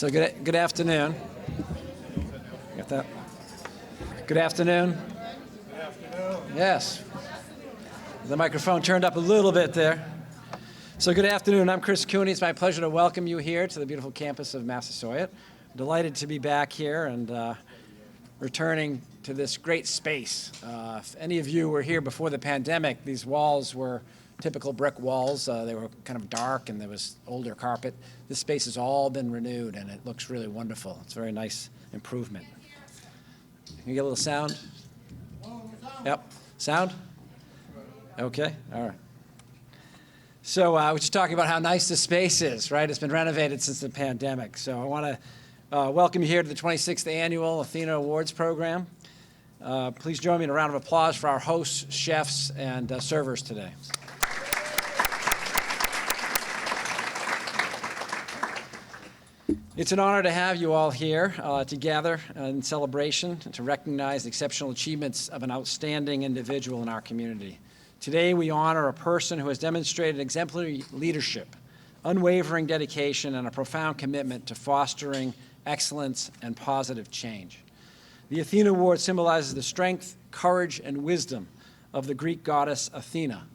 So good afternoon. Got that? Good afternoon. Good afternoon. Yes. The microphone turned up a little bit there. So good afternoon. I'm Chris Cooney. It's my pleasure to welcome you here to the beautiful campus of Massasoit. Delighted to be back here and returning to this great space. If any of you were here before the pandemic, these walls were typical brick walls. They were kind of dark and there was older carpet. This space has all been renewed and it looks really wonderful. It's a very nice improvement. Can you get a little sound? Yep. Sound? Okay. All right. So we're just talking about how nice this space is, right? It's been renovated since the pandemic. So I want to welcome you here to the 26th Annual ATHENA Awards Program. Please join me in a round of applause for our hosts, chefs, and servers today. It's an honor to have you all here together in celebration and to recognize the exceptional achievements of an outstanding individual in our community. Today we honor a person who has demonstrated exemplary leadership, unwavering dedication, and a profound commitment to fostering excellence and positive change. The Athena Award symbolizes the strength, courage, and wisdom of the Greek goddess Athena,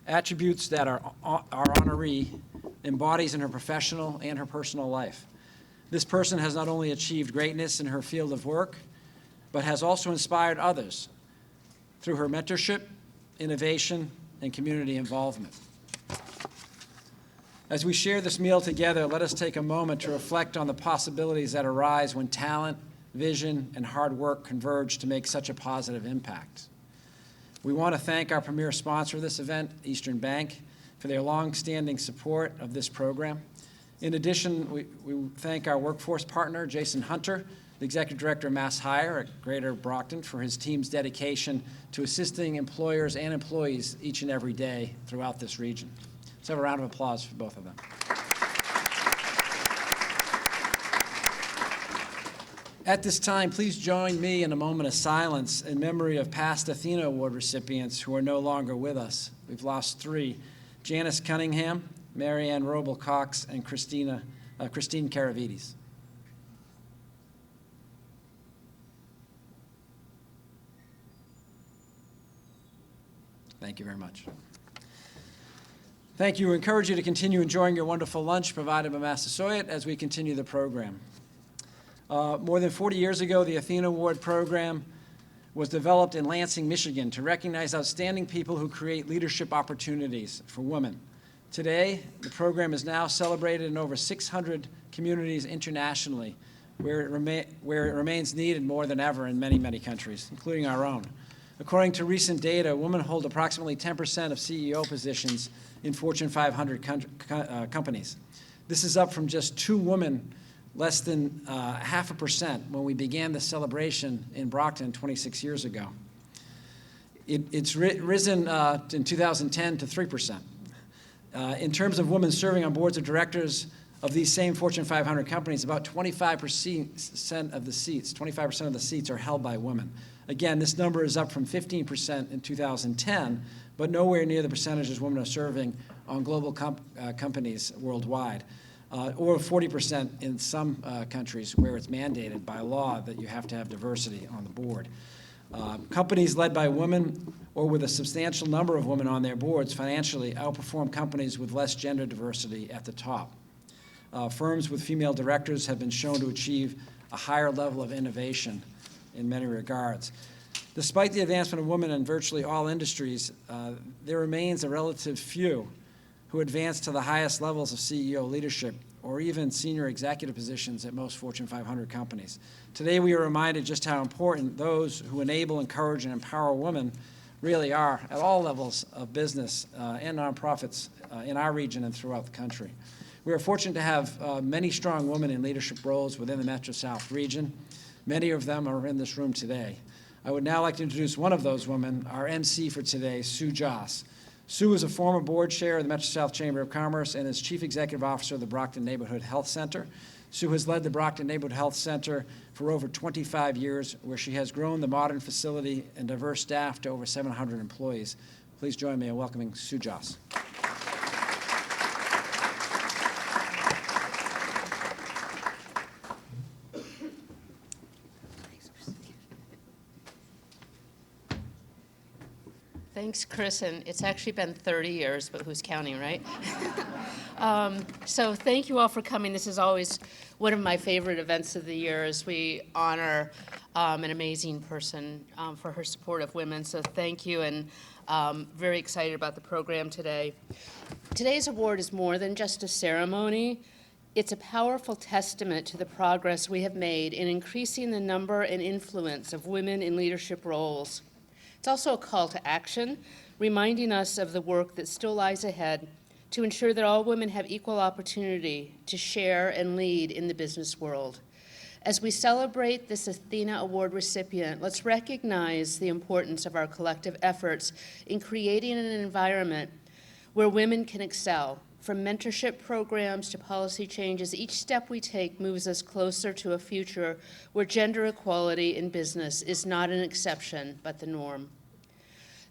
attributes that our honoree embodies in her professional and her personal life. This person has not only achieved greatness in her field of work, but has also inspired others through her mentorship, innovation, and community involvement. As we share this meal together, let us take a moment to reflect on the possibilities that arise when talent, vision, and hard work converge to make such a positive impact. We want to thank our premier sponsor of this event, Eastern Bank, for their long-standing support of this program. In addition, we thank our workforce partner, Jason Hunter, the Executive Director of Mass Hire at Greater Brockton, for his team's dedication to assisting employers and employees each and every day throughout this region. Let's have a round of applause for both of them. At this time, please join me in a moment of silence in memory of past Athena Award recipients who are no longer with us. We've lost three: Janice Cunningham, Marianne Robel-Cox, and Christine Karavides. Thank you very much. Thank you. We encourage you to continue enjoying your wonderful lunch provided by Massasoit as we continue the program. More than 40 years ago, the Athena Award program was developed in Lansing, Michigan to recognize outstanding people who create leadership opportunities for women. Today, the program is now celebrated in over 600 communities internationally, where it remains needed more than ever in many, many countries, including our own. According to recent data, women hold approximately 10% of CEO positions in Fortune 500 companies. This is up from just 2 women, less than 0.5% when we began the celebration in Brockton 26 years ago. It's risen in 2010 to 3%. In terms of women serving on boards of directors of these same Fortune 500 companies, about 25% of the seats are held by women. Again, this number is up from 15% in 2010, but nowhere near the percentages women are serving on global companies worldwide, or 40% in some countries where it's mandated by law that you have to have diversity on the board. Companies led by women or with a substantial number of women on their boards financially outperform companies with less gender diversity at the top. Firms with female directors have been shown to achieve a higher level of innovation in many regards. Despite the advancement of women in virtually all industries, there remains a relative few who advance to the highest levels of CEO leadership or even senior executive positions at most Fortune 500 companies. Today we are reminded just how important those who enable, encourage, and empower women really are at all levels of business and nonprofits in our region and throughout the country. We are fortunate to have many strong women in leadership roles within the Metro South region. Many of them are in this room today. I would now like to introduce one of those women, our MC for today, Sue Joss. Sue is a former board chair of the Metro South Chamber of Commerce and is Chief Executive Officer of the Brockton Neighborhood Health Center. Sue has led the Brockton Neighborhood Health Center for over 25 years, where she has grown the modern facility and diverse staff to over 700 employees. Please join me in welcoming Sue Joss. Thanks, Chris, and it's actually been 30 years, but who's counting, right? So thank you all for coming. This is always one of my favorite events of the year as we honor an amazing person for her support of women. So thank you, and very excited about the program today. Today's award is more than just a ceremony. It's a powerful testament to the progress we have made in increasing the number and influence of women in leadership roles. It's also a call to action, reminding us of the work that still lies ahead to ensure that all women have equal opportunity to share and lead in the business world. As we celebrate this ATHENA Award recipient, let's recognize the importance of our collective efforts in creating an environment where women can excel. From mentorship programs to policy changes, each step we take moves us closer to a future where gender equality in business is not an exception, but the norm.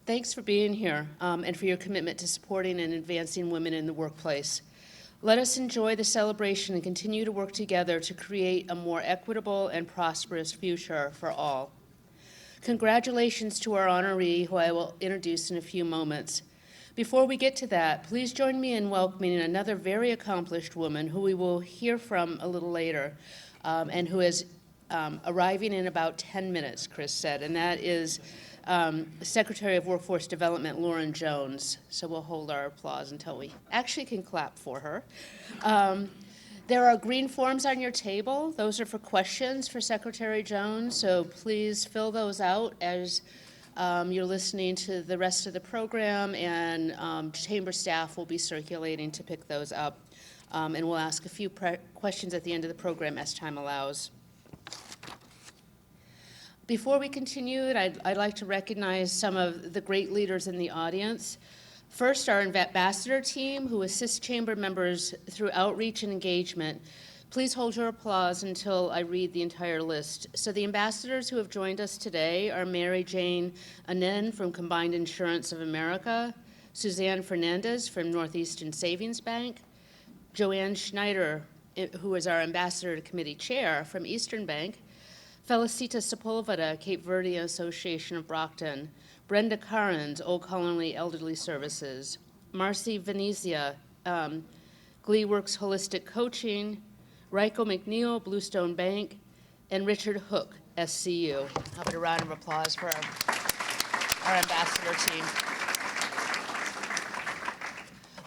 Thanks for being here and for your commitment to supporting and advancing women in the workplace. Let us enjoy the celebration and continue to work together to create a more equitable and prosperous future for all. Congratulations to our honoree, who I will introduce in a few moments. Before we get to that, please join me in welcoming another very accomplished woman who we will hear from a little later, and who is arriving in about 10 minutes, Chris said, and that is Secretary of Workforce Development, Lauren Jones. So we'll hold our applause until we actually can clap for her. There are green forms on your table. Those are for questions for Secretary Jones, so please fill those out as you're listening to the rest of the program, and chamber staff will be circulating to pick those up. And we'll ask a few questions at the end of the program as time allows. Before we continue, I'd like to recognize some of the great leaders in the audience. First, our ambassador team, who assists chamber members through outreach and engagement. Please hold your applause until I read the entire list. So the ambassadors who have joined us today are Mary Jane Anen from Combined Insurance of America, Suzanne Fernandez from Northeastern Savings Bank, Joanne Schneider, who is our ambassador to committee chair from Eastern Bank, Felicita Sepulveda, Cape Verde Association of Brockton, Brenda Carnes, Old Colony Elderly Services, Marcy Venezia, Gleeworks Holistic Coaching, Raiko McNeil, Bluestone Bank, and Richard Hook, SCU. How about a round of applause for our ambassador team.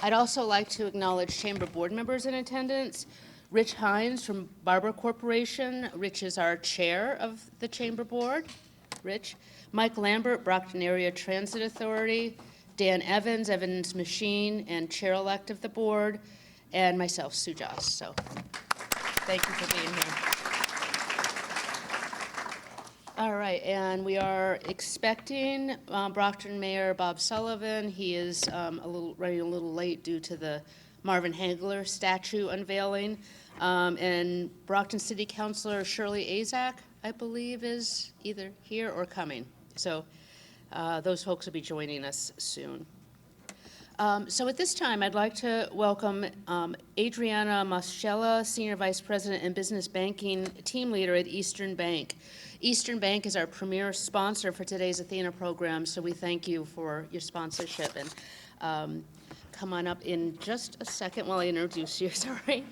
I'd also like to acknowledge chamber board members in attendance. Rich Hines from Barber Corporation. Rich is our chair of the chamber board. Rich. Mike Lambert, Brockton Area Transit Authority. Dan Evans, Evans Machine, and chair-elect of the board. And myself, Sue Joss. So thank you for being here. All right, and we are expecting Brockton Mayor Bob Sullivan. He is running a little late due to the Marvin Hagler statue unveiling. And Brockton City Councilor Shirley Azak, I believe, is either here or coming. So those folks will be joining us soon. So at this time, I'd like to welcome Adriana Maschella, Senior Vice President and Business Banking Team Leader at Eastern Bank. Eastern Bank is our premier sponsor for today's ATHENA program, so we thank you for your sponsorship. And come on up in just a second while I introduce you, sorry.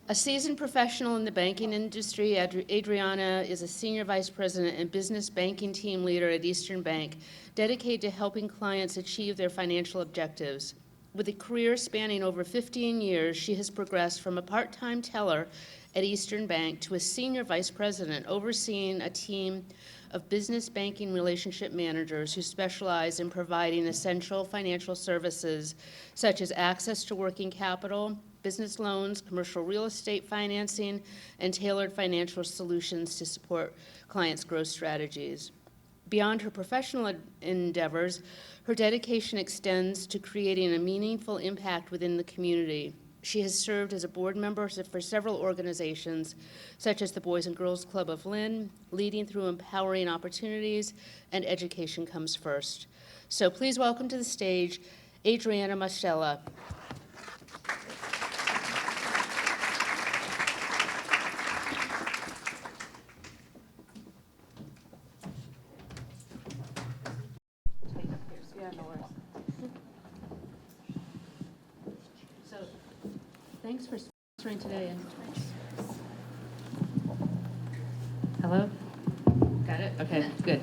A seasoned professional in the banking industry, Adriana is a Senior Vice President and Business Banking Team Leader at Eastern Bank, dedicated to helping clients achieve their financial objectives. With a career spanning over 15 years, she has progressed from a part-time teller at Eastern Bank to a Senior Vice President, overseeing a team of business banking relationship managers who specialize in providing essential financial services such as access to working capital, business loans, commercial real estate financing, and tailored financial solutions to support clients' growth strategies. Beyond her professional endeavors, her dedication extends to creating a meaningful impact within the community. She has served as a board member for several organizations, such as the Boys and Girls Club of Lynn, Leading Through Empowering Opportunities, and Education Comes First. So please welcome to the stage, Adriana Maschella. thanks for sponsoring today. And hello? Got it? Okay, good.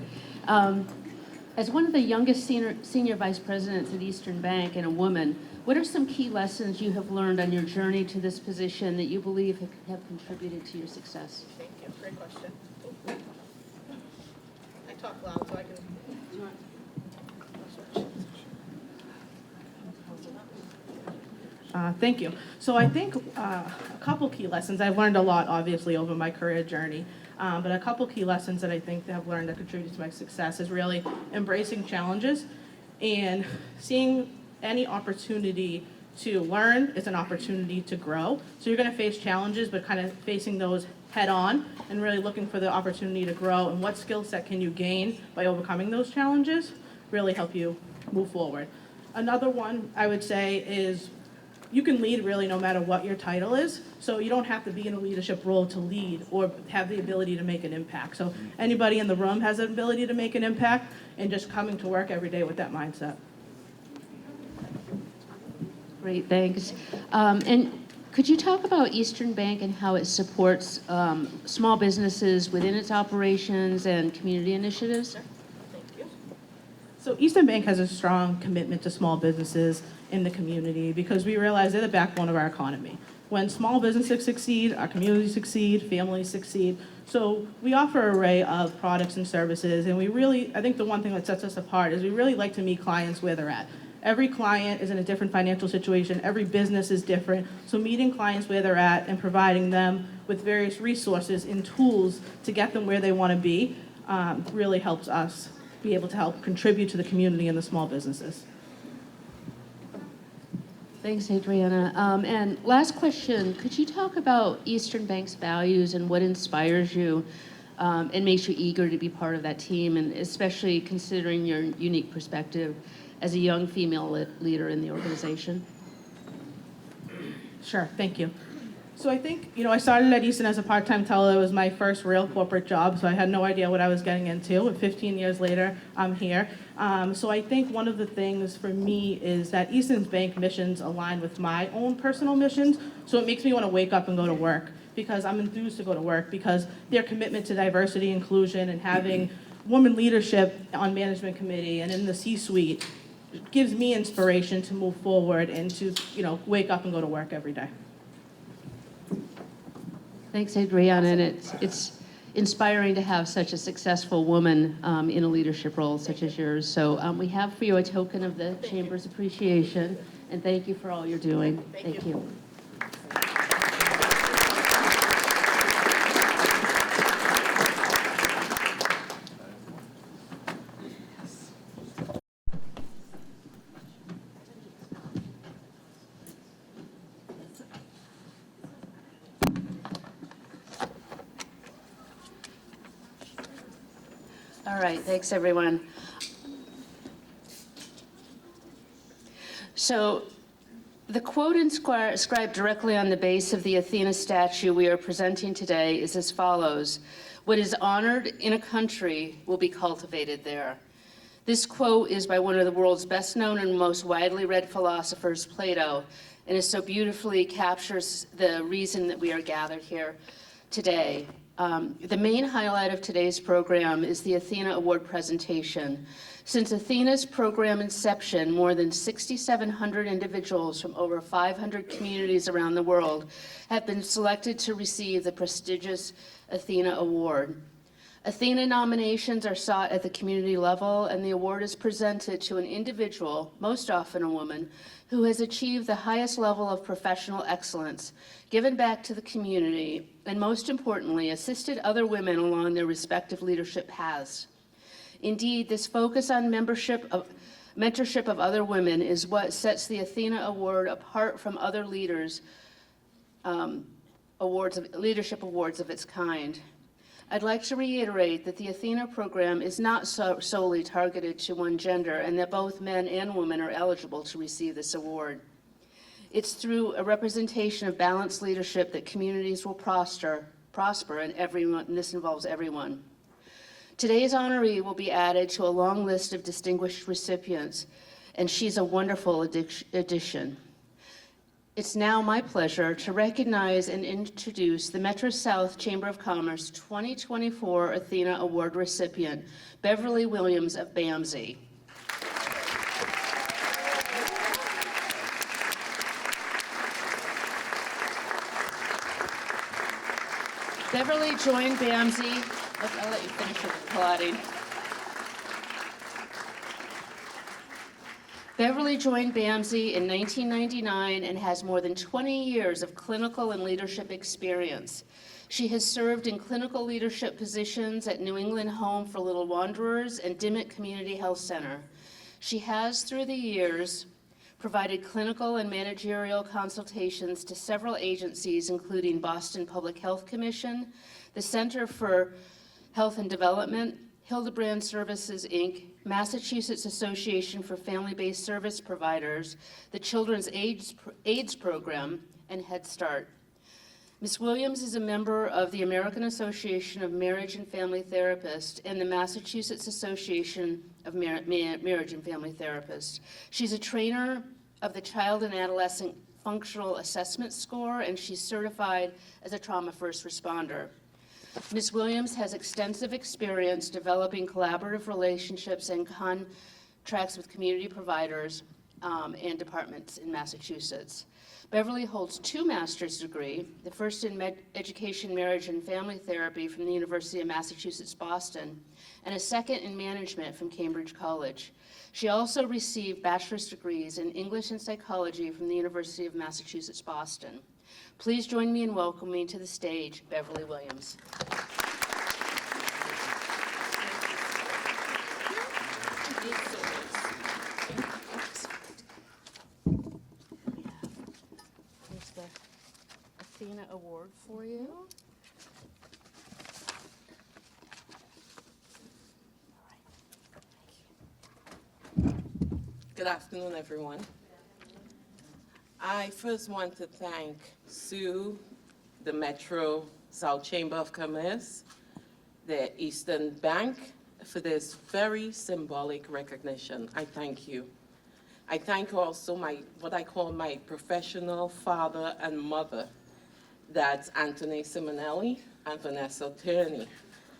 As one of the youngest senior vice presidents at Eastern Bank and a woman, what are some key lessons you have learned on your journey to this position that you believe have contributed to your success? Thank you. Great question. I talk loud so I can. Thank you. So I think a couple key lessons. I've learned a lot, obviously, over my career journey. But a couple key lessons that I think that I've learned that contribute to my success is really embracing challenges and seeing any opportunity to learn is an opportunity to grow. So you're going to face challenges, but kind of facing those head on and really looking for the opportunity to grow and what skill set can you gain by overcoming those challenges really help you move forward. Another one I would say is you can lead really no matter what your title is. So you don't have to be in a leadership role to lead or have the ability to make an impact. So anybody in the room has the ability to make an impact and just coming to work every day with that mindset. Great, thanks. And could you talk about Eastern Bank and how it supports small businesses within its operations and community initiatives? Thank you. So Eastern Bank has a strong commitment to small businesses in the community because we realize they're the backbone of our economy. When small businesses succeed, our communities succeed, families succeed. So we offer an array of products and services, and I think the one thing that sets us apart is we really like to meet clients where they're at. Every client is in a different financial situation. Every business is different. So meeting clients where they're at and providing them with various resources and tools to get them where they want to be really helps us be able to help contribute to the community and the small businesses. Thanks, Adriana. And last question, could you talk about Eastern Bank's values and what inspires you and makes you eager to be part of that team, and especially considering your unique perspective as a young female leader in the organization? Sure, thank you. So I think, I started at Easton as a part-time teller. It was my first real corporate job, so I had no idea what I was getting into. And 15 years later, I'm here. So I think one of the things for me is that Easton's bank missions align with my own personal missions, so it makes me want to wake up and go to work because I'm enthused to go to work because their commitment to diversity, inclusion, and having women leadership on management committee and in the C-suite gives me inspiration to move forward and to, wake up and go to work every day. Thanks, Adriana, and it's inspiring to have such a successful woman in a leadership role such as yours. So we have for you a token of the Chamber's appreciation, and thank you for all you're doing. Thank you. All right, thanks everyone. So the quote inscribed directly on the base of the Athena statue we are presenting today is as follows: "What is honored in a country will be cultivated there." This quote is by one of the world's best known and most widely read philosophers, Plato, and it so beautifully captures the reason that we are gathered here today. The main highlight of today's program is the Athena Award presentation. Since Athena's program inception, more than 6,700 individuals from over 500 communities around the world have been selected to receive the prestigious Athena Award. Athena nominations are sought at the community level, and the award is presented to an individual, most often a woman, who has achieved the highest level of professional excellence, given back to the community, and most importantly, assisted other women along their respective leadership paths. Indeed, this focus on mentorship of other women is what sets the Athena Award apart from other leadership awards of its kind. I'd like to reiterate that the Athena program is not solely targeted to one gender, and that both men and women are eligible to receive this award. It's through a representation of balanced leadership that communities will prosper, and this involves everyone. Today's honoree will be added to a long list of distinguished recipients, and she's a wonderful addition. It's now my pleasure to recognize and introduce the Metro South Chamber of Commerce 2024 Athena Award recipient, Beverly Williams of BAMSI. Beverly joined BAMSI. I'll let you finish your applauding. Beverly joined BAMSI in 1999 and has more than 20 years of clinical and leadership experience. She has served in clinical leadership positions at New England Home for Little Wanderers and Dimmitt Community Health Center. She has, through the years, provided clinical and managerial consultations to several agencies, including Boston Public Health Commission, the Center for Health and Development, Hildebrand Services, Inc., Massachusetts Association for Family-Based Service Providers, the Children's AIDS Program, and Head Start. Ms. Williams is a member of the American Association of Marriage and Family Therapists and the Massachusetts Association of Marriage and Family Therapists. She's a trainer of the Child and Adolescent Functional Assessment Score, and she's certified as a trauma first responder. Ms. Williams has extensive experience developing collaborative relationships and contracts with community providers and departments in Massachusetts. Beverly holds 2 master's degrees, the first in Education, Marriage, and Family Therapy from the University of Massachusetts, Boston, and a second in Management from Cambridge College. She also received bachelor's degrees in English and Psychology from the University of Massachusetts, Boston. Please join me in welcoming to the stage Beverly Williams. Here's the Athena Award for you. Good afternoon, everyone. I first want to thank Sue, the Metro South Chamber of Commerce, the Eastern Bank, for this very symbolic recognition. I thank you. I thank also what I call my professional father and mother. That's Anthony Simonelli and Vanessa Tierney.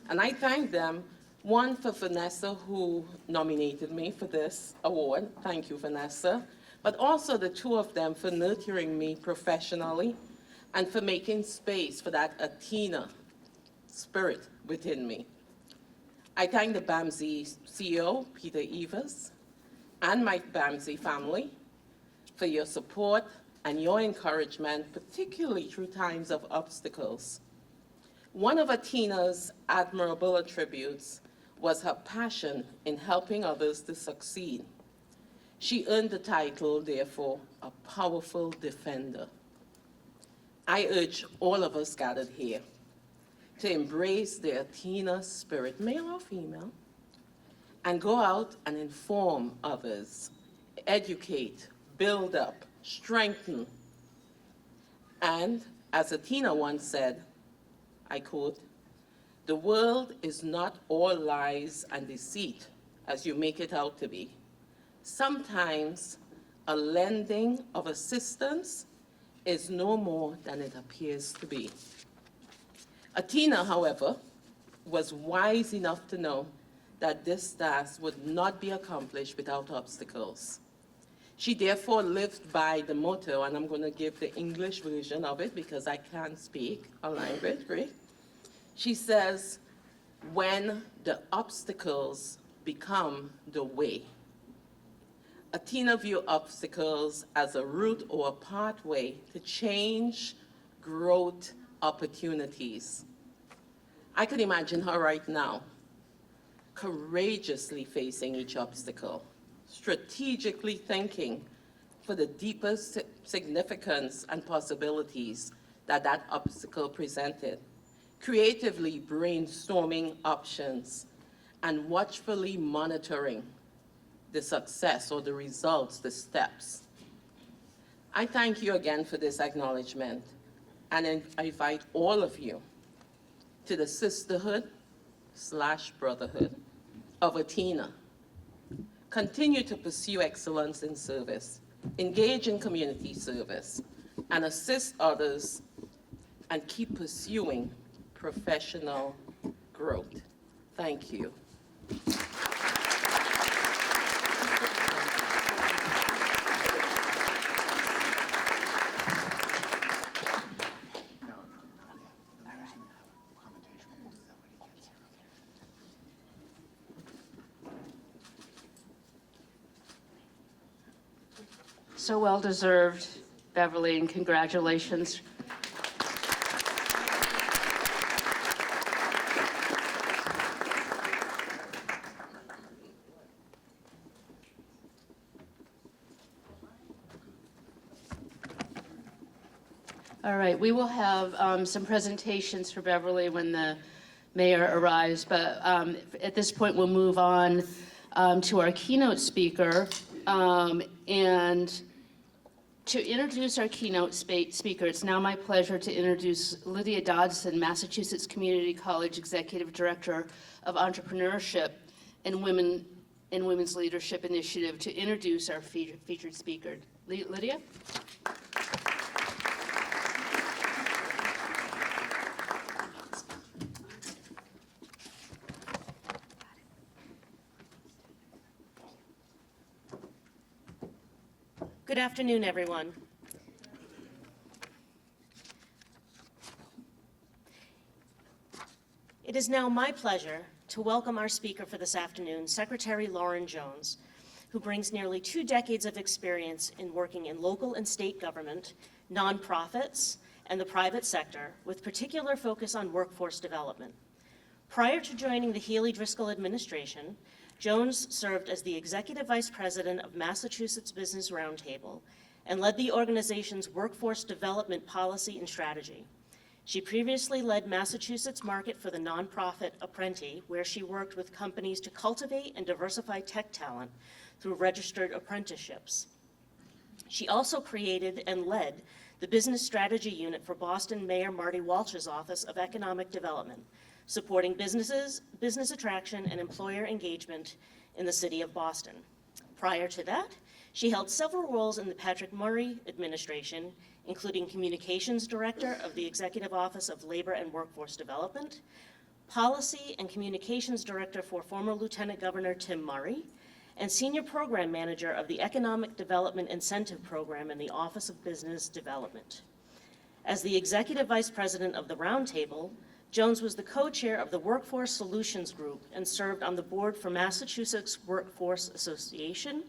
And I thank them, one, for Vanessa, who nominated me for this award. Thank you, Vanessa. But also the 2 of them for nurturing me professionally and for making space for that Athena spirit within me. I thank the BAMSI CEO, Peter Evers, and my BAMSI family for your support and your encouragement, particularly through times of obstacles. One of Athena's admirable attributes was her passion in helping others to succeed. She earned the title, therefore, a powerful defender. I urge all of us gathered here to embrace the Athena spirit, male or female, and go out and inform others, educate, build up, strengthen. And as Athena once said, I quote, "The world is not all lies and deceit as you make it out to be. Sometimes a lending of assistance is no more than it appears to be." Athena, however, was wise enough to know that this task would not be accomplished without obstacles. She therefore lived by the motto, and I'm going to give the English version of it because I can't speak a language, great. She says, "When the obstacles become the way." Athena view obstacles as a route or a pathway to change, growth, opportunities. I can imagine her right now, courageously facing each obstacle, strategically thinking for the deepest significance and possibilities that that obstacle presented, creatively brainstorming options, and watchfully monitoring the success or the results, the steps. I thank you again for this acknowledgement, and I invite all of you to the sisterhood/brotherhood of Athena. Continue to pursue excellence in service, engage in community service, and assist others and keep pursuing professional growth. Thank you. So well deserved, Beverly, and congratulations. All right, we will have some presentations for Beverly when the mayor arrives, but at this point we'll move on to our keynote speaker. And to introduce our keynote speaker, it's now my pleasure to introduce Lydia Dodson, Massachusetts Community College Executive Director of Entrepreneurship and Women's Leadership Initiative, to introduce our featured speaker. Lydia? Good afternoon, everyone. It is now my pleasure to welcome our speaker for this afternoon, Secretary Lauren Jones, who brings nearly 2 decades of experience in working in local and state government, nonprofits, and the private sector, with particular focus on workforce development. Prior to joining the Healy Driscoll administration, Jones served as the Executive Vice President of Massachusetts Business Roundtable and led the organization's workforce development policy and strategy. She previously led Massachusetts market for the nonprofit Apprenti, where she worked with companies to cultivate and diversify tech talent through registered apprenticeships. She also created and led the Business Strategy Unit for Boston Mayor Marty Walsh's Office of Economic Development, supporting businesses, business attraction, and employer engagement in the city of Boston. Prior to that, she held several roles in the Patrick Murray administration, including Communications Director of the Executive Office of Labor and Workforce Development, Policy and Communications Director for former Lieutenant Governor Tim Murray, and Senior Program Manager of the Economic Development Incentive Program in the Office of Business Development. As the Executive Vice President of the Roundtable, Jones was the co-chair of the Workforce Solutions Group and served on the board for Massachusetts Workforce Association,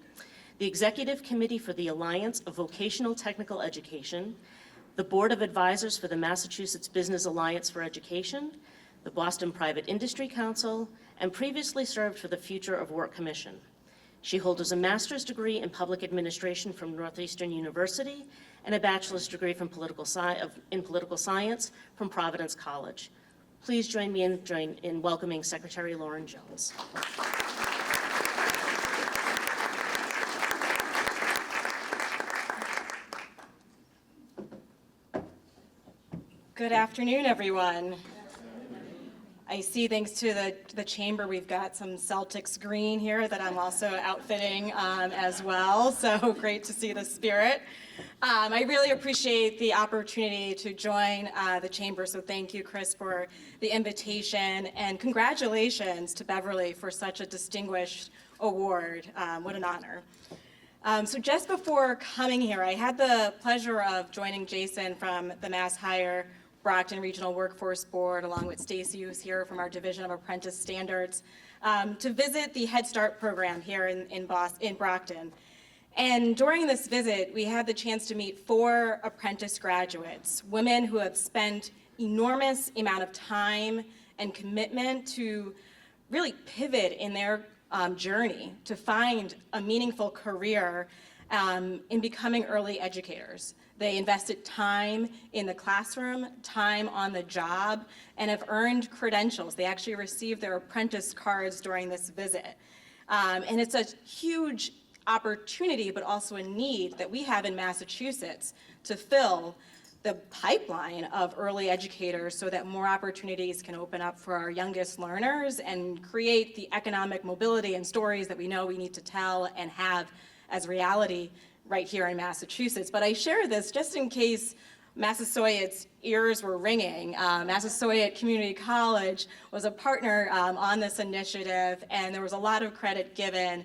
the Executive Committee for the Alliance of Vocational Technical Education, the Board of Advisors for the Massachusetts Business Alliance for Education, the Boston Private Industry Council, and previously served for the Future of Work Commission. She holds a master's degree in public administration from Northeastern University and a bachelor's degree from political science from Providence College. Please join me in welcoming Secretary Lauren Jones. Good afternoon, everyone. I see, thanks to the chamber, we've got some Celtics green here that I'm also outfitting as well, so great to see the spirit. I really appreciate the opportunity to join the chamber, so thank you, Chris, for the invitation, and congratulations to Beverly for such a distinguished award. What an honor. So just before coming here, I had the pleasure of joining Jason from the Mass Hire Brockton Regional Workforce Board, along with Stacy, who's here from our Division of Apprentice Standards, to visit the Head Start program here in Brockton. And during this visit, we had the chance to meet 4 apprentice graduates, women who have spent enormous amount of time and commitment to really pivot in their journey to find a meaningful career in becoming early educators. They invested time in the classroom, time on the job, and have earned credentials. They actually received their apprentice cards during this visit. And it's a huge opportunity, but also a need that we have in Massachusetts to fill the pipeline of early educators so that more opportunities can open up for our youngest learners and create the economic mobility and stories that we know we need to tell and have as reality right here in Massachusetts. But I share this just in case Massasoit's ears were ringing. Massasoit Community College was a partner on this initiative, and there was a lot of credit given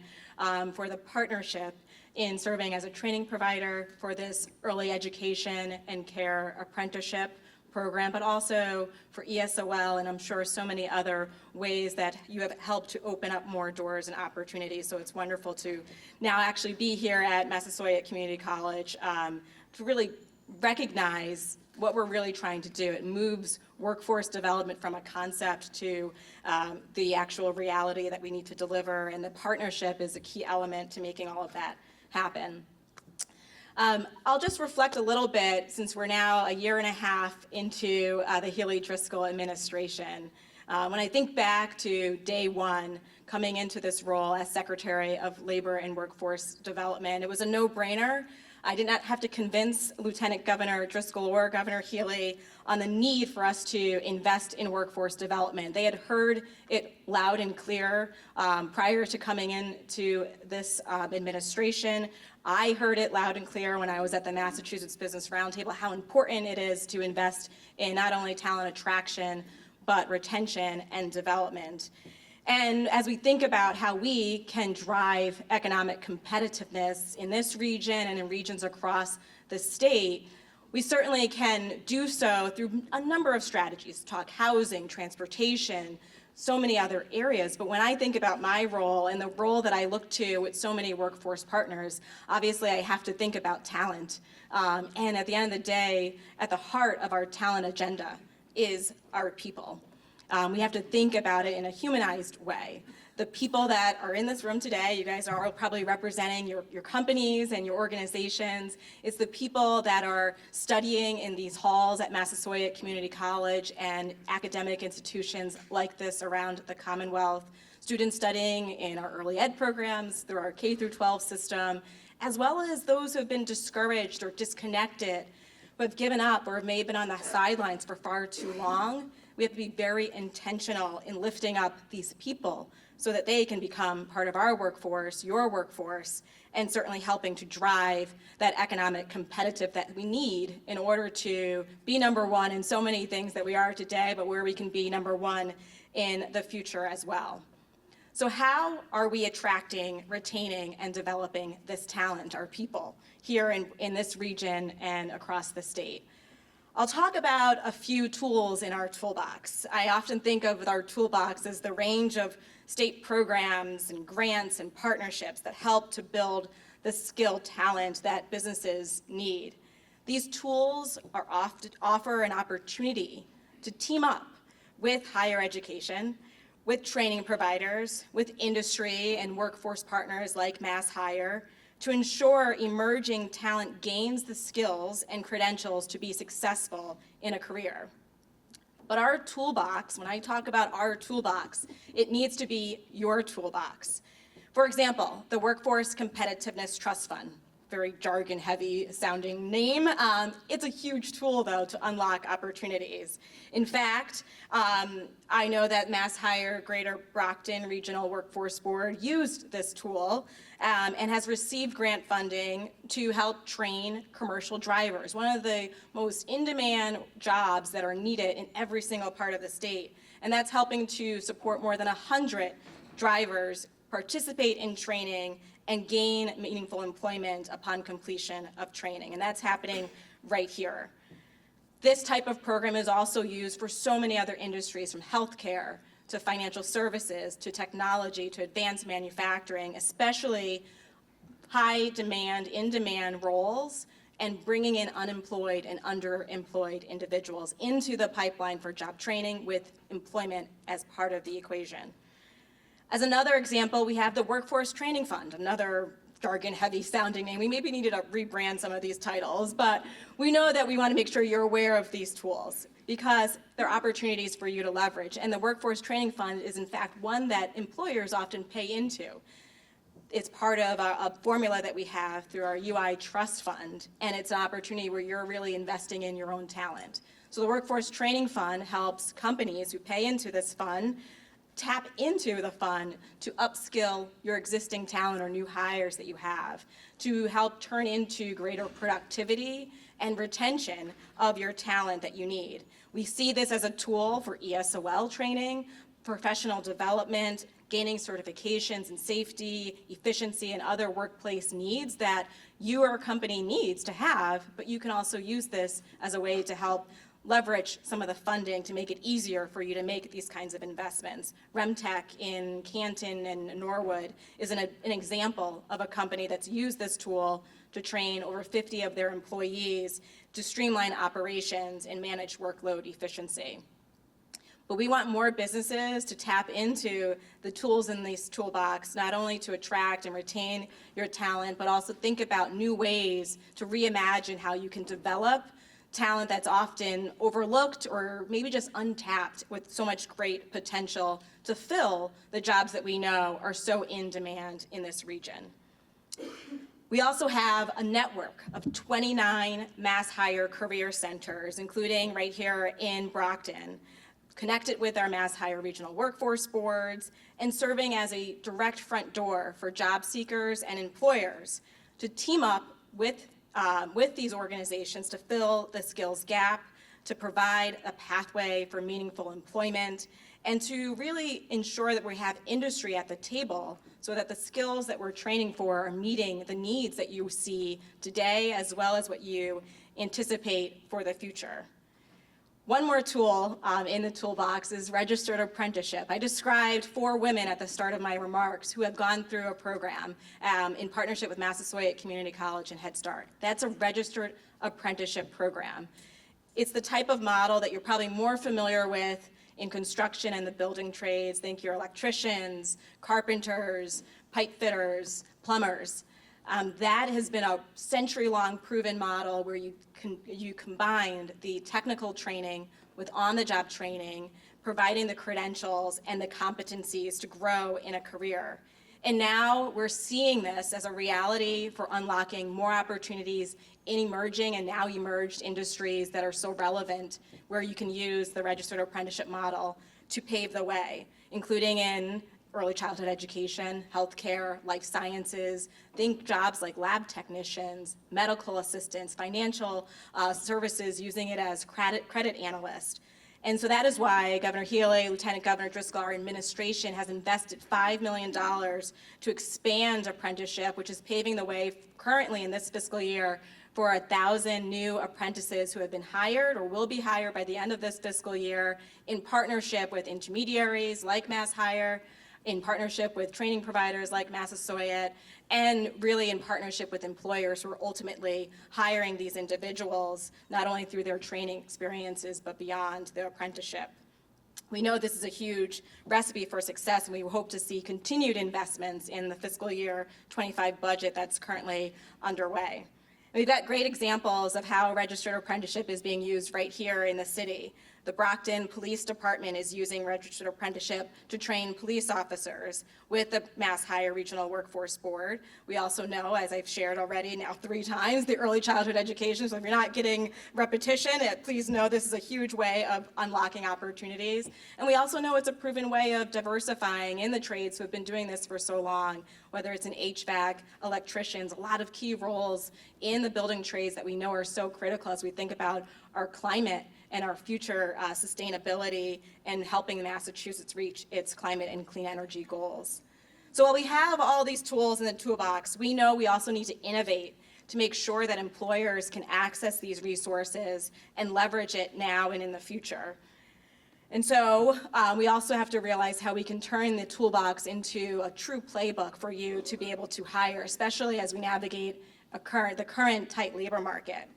for the partnership in serving as a training provider for this early education and care apprenticeship program, but also for ESOL, and I'm sure so many other ways that you have helped to open up more doors and opportunities. So it's wonderful to now actually be here at Massasoit Community College to really recognize what we're really trying to do. It moves workforce development from a concept to the actual reality that we need to deliver, and the partnership is a key element to making all of that happen. I'll just reflect a little bit, since we're now a year and a half into the Healy-Driscoll administration. When I think back to day one, coming into this role as Secretary of Labor and Workforce Development, it was a no-brainer. I did not have to convince Lieutenant Governor Driscoll or Governor Healy on the need for us to invest in workforce development. They had heard it loud and clear prior to coming into this administration. I heard it loud and clear when I was at the Massachusetts Business Roundtable, how important it is to invest in not only talent attraction, but retention and development. And as we think about how we can drive economic competitiveness in this region and in regions across the state, we certainly can do so through a number of strategies, talk housing, transportation, so many other areas. But when I think about my role and the role that I look to with so many workforce partners, obviously I have to think about talent. And at the end of the day, at the heart of our talent agenda is our people. We have to think about it in a humanized way. The people that are in this room today, you guys are all probably representing your companies and your organizations. It's the people that are studying in these halls at Massasoit Community College and academic institutions like this around the Commonwealth, students studying in our early ed programs, through our K through 12 system, as well as those who have been discouraged or disconnected, but have given up or may have been on the sidelines for far too long. We have to be very intentional in lifting up these people so that they can become part of our workforce, your workforce, and certainly helping to drive that economic competitive that we need in order to be number one in so many things that we are today, but where we can be number one in the future as well. So how are we attracting, retaining, and developing this talent, our people, here in this region and across the state? I'll talk about a few tools in our toolbox. I often think of our toolbox as the range of state programs and grants and partnerships that help to build the skilled talent that businesses need. These tools are offer an opportunity to team up with higher education, with training providers, with industry and workforce partners like MassHire, to ensure emerging talent gains the skills and credentials to be successful in a career. But our toolbox, when I talk about our toolbox, it needs to be your toolbox. For example, the Workforce Competitiveness Trust Fund, very jargon-heavy sounding name. It's a huge tool, though, to unlock opportunities. In fact, I know that MassHire Greater Brockton Regional Workforce Board used this tool and has received grant funding to help train commercial drivers, one of the most in-demand jobs that are needed in every single part of the state. And that's helping to support more than 100 drivers participate in training and gain meaningful employment upon completion of training. And that's happening right here. This type of program is also used for so many other industries, from healthcare to financial services to technology to advanced manufacturing, especially high demand, in-demand roles, and bringing in unemployed and underemployed individuals into the pipeline for job training with employment as part of the equation. As another example, we have the Workforce Training Fund, another jargon-heavy sounding name. We maybe need to rebrand some of these titles, but we know that we want to make sure you're aware of these tools because they're opportunities for you to leverage. And the Workforce Training Fund is in fact one that employers often pay into. It's part of a formula that we have through our UI Trust Fund, and it's an opportunity where you're really investing in your own talent. So the Workforce Training Fund helps companies who pay into this fund tap into the fund to upskill your existing talent or new hires that you have, to help turn into greater productivity and retention of your talent that you need. We see this as a tool for ESOL training, professional development, gaining certifications in safety, efficiency, and other workplace needs that your company needs to have, but you can also use this as a way to help leverage some of the funding to make it easier for you to make these kinds of investments. Remtech in Canton and Norwood is an example of a company that's used this tool to train over 50 of their employees to streamline operations and manage workload efficiency. But we want more businesses to tap into the tools in this toolbox, not only to attract and retain your talent, but also think about new ways to reimagine how you can develop talent that's often overlooked or maybe just untapped with so much great potential to fill the jobs that we know are so in demand in this region. We also have a network of 29 mass hire career centers, including right here in Brockton, connected with our mass hire regional workforce boards and serving as a direct front door for job seekers and employers to team up with these organizations to fill the skills gap, to provide a pathway for meaningful employment, and to really ensure that we have industry at the table so that the skills that we're training for are meeting the needs that you see today as well as what you anticipate for the future. One more tool in the toolbox is registered apprenticeship. I described 4 women at the start of my remarks who have gone through a program in partnership with Massasoit Community College and Head Start. That's a registered apprenticeship program. It's the type of model that you're probably more familiar with in construction and the building trades. Think your electricians, carpenters, pipe fitters, plumbers. That has been a century-long proven model where you combined the technical training with on-the-job training, providing the credentials and the competencies to grow in a career. And now we're seeing this as a reality for unlocking more opportunities in emerging and now emerged industries that are so relevant, where you can use the registered apprenticeship model to pave the way, including in early childhood education, healthcare, life sciences. Think jobs like lab technicians, medical assistants, financial services, using it as credit analyst. And so that is why Governor Healy, Lieutenant Governor Driscoll, our administration has invested $5 million to expand apprenticeship, which is paving the way currently in this fiscal year for 1,000 new apprentices who have been hired or will be hired by the end of this fiscal year in partnership with intermediaries like Mass Hire, in partnership with training providers like Massasoit, and really in partnership with employers who are ultimately hiring these individuals, not only through their training experiences, but beyond their apprenticeship. We know this is a huge recipe for success, and we hope to see continued investments in the fiscal year 25 budget that's currently underway. And we've got great examples of how registered apprenticeship is being used right here in the city. The Brockton Police Department is using registered apprenticeship to train police officers with the Mass Hire Regional Workforce Board. We also know, as I've shared already now 3 times, the early childhood education. So if you're not getting repetition, please know this is a huge way of unlocking opportunities. And we also know it's a proven way of diversifying in the trades who have been doing this for so long, whether it's in HVAC, electricians, a lot of key roles in the building trades that we know are so critical as we think about our climate and our future sustainability and helping Massachusetts reach its climate and clean energy goals. So while we have all these tools in the toolbox, we know we also need to innovate to make sure that employers can access these resources and leverage it now and in the future. And so we also have to realize how we can turn the toolbox into a true playbook for you to be able to hire, especially as we navigate the current tight labor market.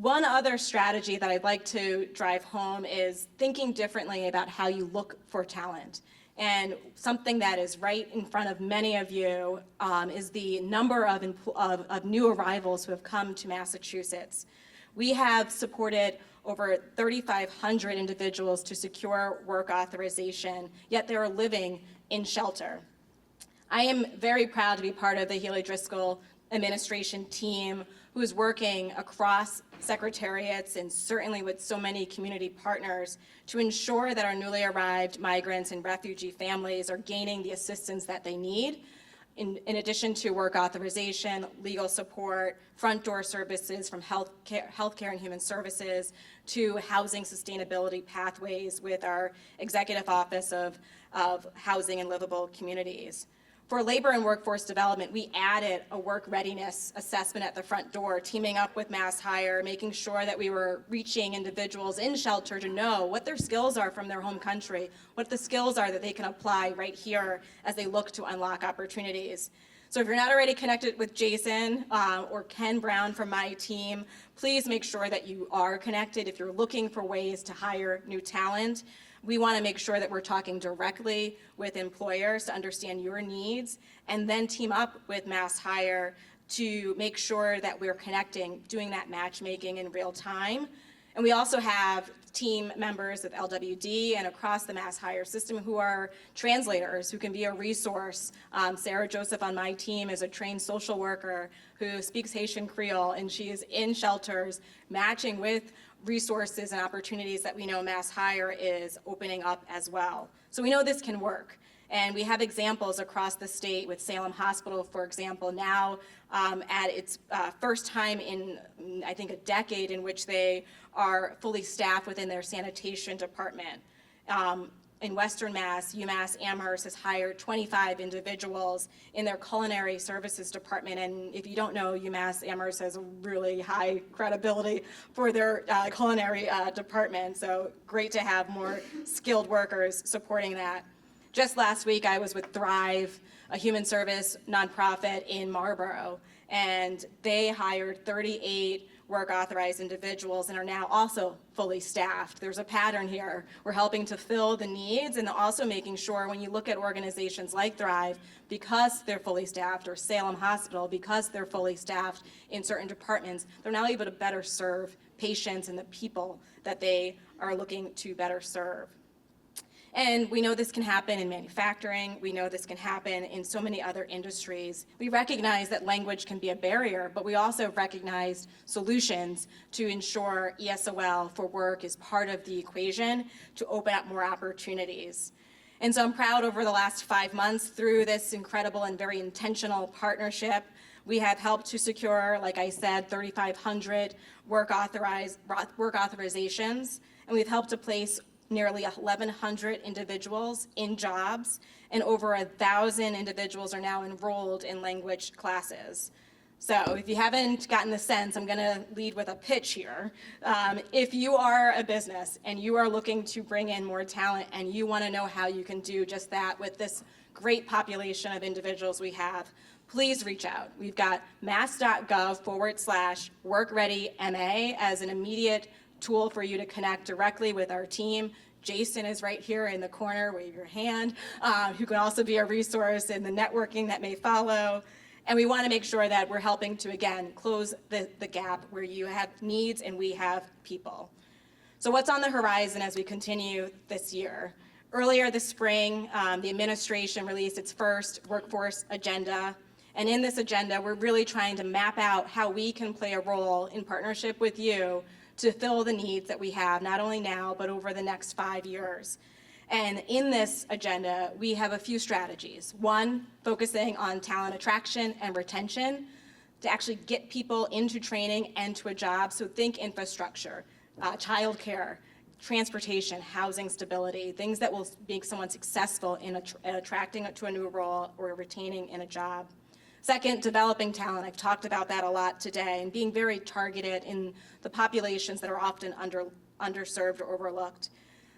One other strategy that I'd like to drive home is thinking differently about how you look for talent. And something that is right in front of many of you is the number of new arrivals who have come to Massachusetts. We have supported over 3,500 individuals to secure work authorization, yet they are living in shelter. I am very proud to be part of the Healy Driscoll administration team who is working across secretariats and certainly with so many community partners to ensure that our newly arrived migrants and refugee families are gaining the assistance that they need, in addition to work authorization, legal support, front door services from healthcare and human services, to housing sustainability pathways with our Executive Office of Housing and Livable Communities. For labor and workforce development, we added a work readiness assessment at the front door, teaming up with MassHire, making sure that we were reaching individuals in shelter to know what their skills are from their home country, what the skills are that they can apply right here as they look to unlock opportunities. So if you're not already connected with Jason or Ken Brown from my team, please make sure that you are connected if you're looking for ways to hire new talent. We want to make sure that we're talking directly with employers to understand your needs, and then team up with MassHire to make sure that we're connecting, doing that matchmaking in real time. And we also have team members of LWD and across the MassHire system who are translators, who can be a resource. Sarah Joseph on my team is a trained social worker who speaks Haitian Creole, and she is in shelters matching with resources and opportunities that we know MassHire is opening up as well. So we know this can work. And we have examples across the state with Salem Hospital, for example, now at its first time in, I think, a decade in which they are fully staffed within their sanitation department. In Western Mass, UMass Amherst has hired 25 individuals in their culinary services department. And if you don't know, UMass Amherst has a really high credibility for their culinary department. So great to have more skilled workers supporting that. Just last week, I was with Thrive, a human service nonprofit in Marlboro, and they hired 38 work authorized individuals and are now also fully staffed. There's a pattern here. We're helping to fill the needs and also making sure when you look at organizations like Thrive, because they're fully staffed, or Salem Hospital, because they're fully staffed in certain departments, they're now able to better serve patients and the people that they are looking to better serve. And we know this can happen in manufacturing. We know this can happen in so many other industries. We recognize that language can be a barrier, but we also recognize solutions to ensure ESOL for work is part of the equation to open up more opportunities. And so I'm proud over the last 5 months through this incredible and very intentional partnership, we have helped to secure, like I said, 3,500 work authorizations, and we've helped to place nearly 1,100 individuals in jobs, and over 1,000 individuals are now enrolled in language classes. So if you haven't gotten the sense, I'm going to lead with a pitch here. If you are a business and you are looking to bring in more talent and you want to know how you can do just that with this great population of individuals we have, please reach out. We've got mass.gov/WorkReadyMA as an immediate tool for you to connect directly with our team. Jason is right here in the corner, wave your hand, who can also be a resource in the networking that may follow. And we want to make sure that we're helping to, again, close the gap where you have needs and we have people. So what's on the horizon as we continue this year? Earlier this spring, the administration released its first workforce agenda. And in this agenda, we're really trying to map out how we can play a role in partnership with you to fill the needs that we have, not only now, but over the next 5 years. And in this agenda, we have a few strategies. One, focusing on talent attraction and retention to actually get people into training and to a job. So think infrastructure, childcare, transportation, housing stability, things that will make someone successful in attracting to a new role or retaining in a job. Second, developing talent. I've talked about that a lot today, and being very targeted in the populations that are often underserved or overlooked.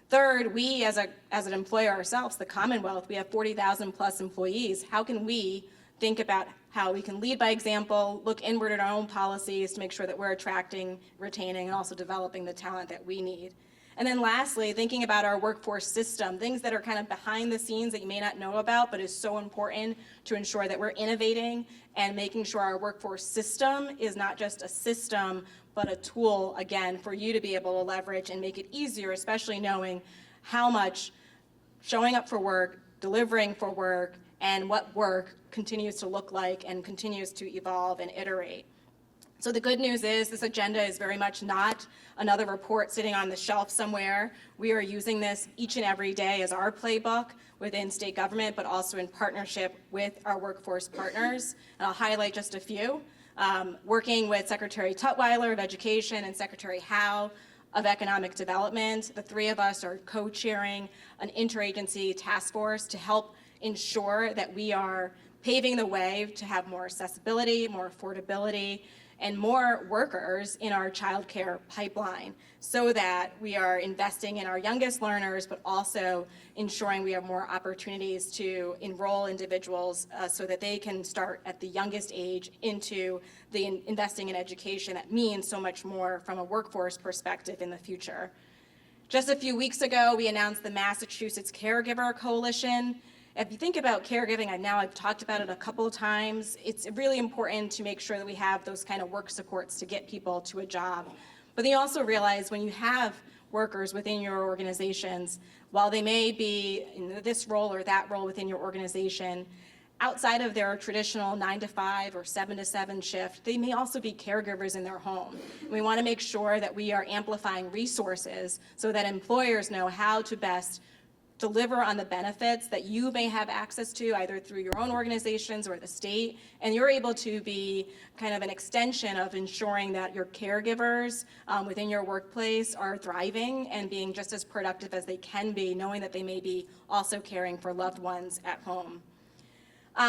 Third, we as an employer ourselves, the Commonwealth, we have 40,000 plus employees. How can we think about how we can lead by example, look inward at our own policies to make sure that we're attracting, retaining, and also developing the talent that we need? And then lastly, thinking about our workforce system, things that are kind of behind the scenes that you may not know about, but is so important to ensure that we're innovating and making sure our workforce system is not just a system, but a tool, again, for you to be able to leverage and make it easier, especially knowing how much showing up for work, delivering for work, and what work continues to look like and continues to evolve and iterate. So the good news is this agenda is very much not another report sitting on the shelf somewhere. We are using this each and every day as our playbook within state government, but also in partnership with our workforce partners. And I'll highlight just a few. Working with Secretary Tutwiler of Education and Secretary Howe of Economic Development, the three of us are co-chairing an interagency task force to help ensure that we are paving the way to have more accessibility, more affordability, and more workers in our childcare pipeline so that we are investing in our youngest learners, but also ensuring we have more opportunities to enroll individuals so that they can start at the youngest age into the investing in education that means so much more from a workforce perspective in the future. Just a few weeks ago, we announced the Massachusetts Caregiver Coalition. If you think about caregiving, I've talked about it a couple of times. It's really important to make sure that we have those kind of work supports to get people to a job. But then you also realize when you have workers within your organizations, while they may be in this role or that role within your organization, outside of their traditional 9 to 5 or 7 to 7 shift, they may also be caregivers in their home. And we want to make sure that we are amplifying resources so that employers know how to best deliver on the benefits that you may have access to either through your own organizations or the state, and you're able to be kind of an extension of ensuring that your caregivers within your workplace are thriving and being just as productive as they can be, knowing that they may be also caring for loved ones at home.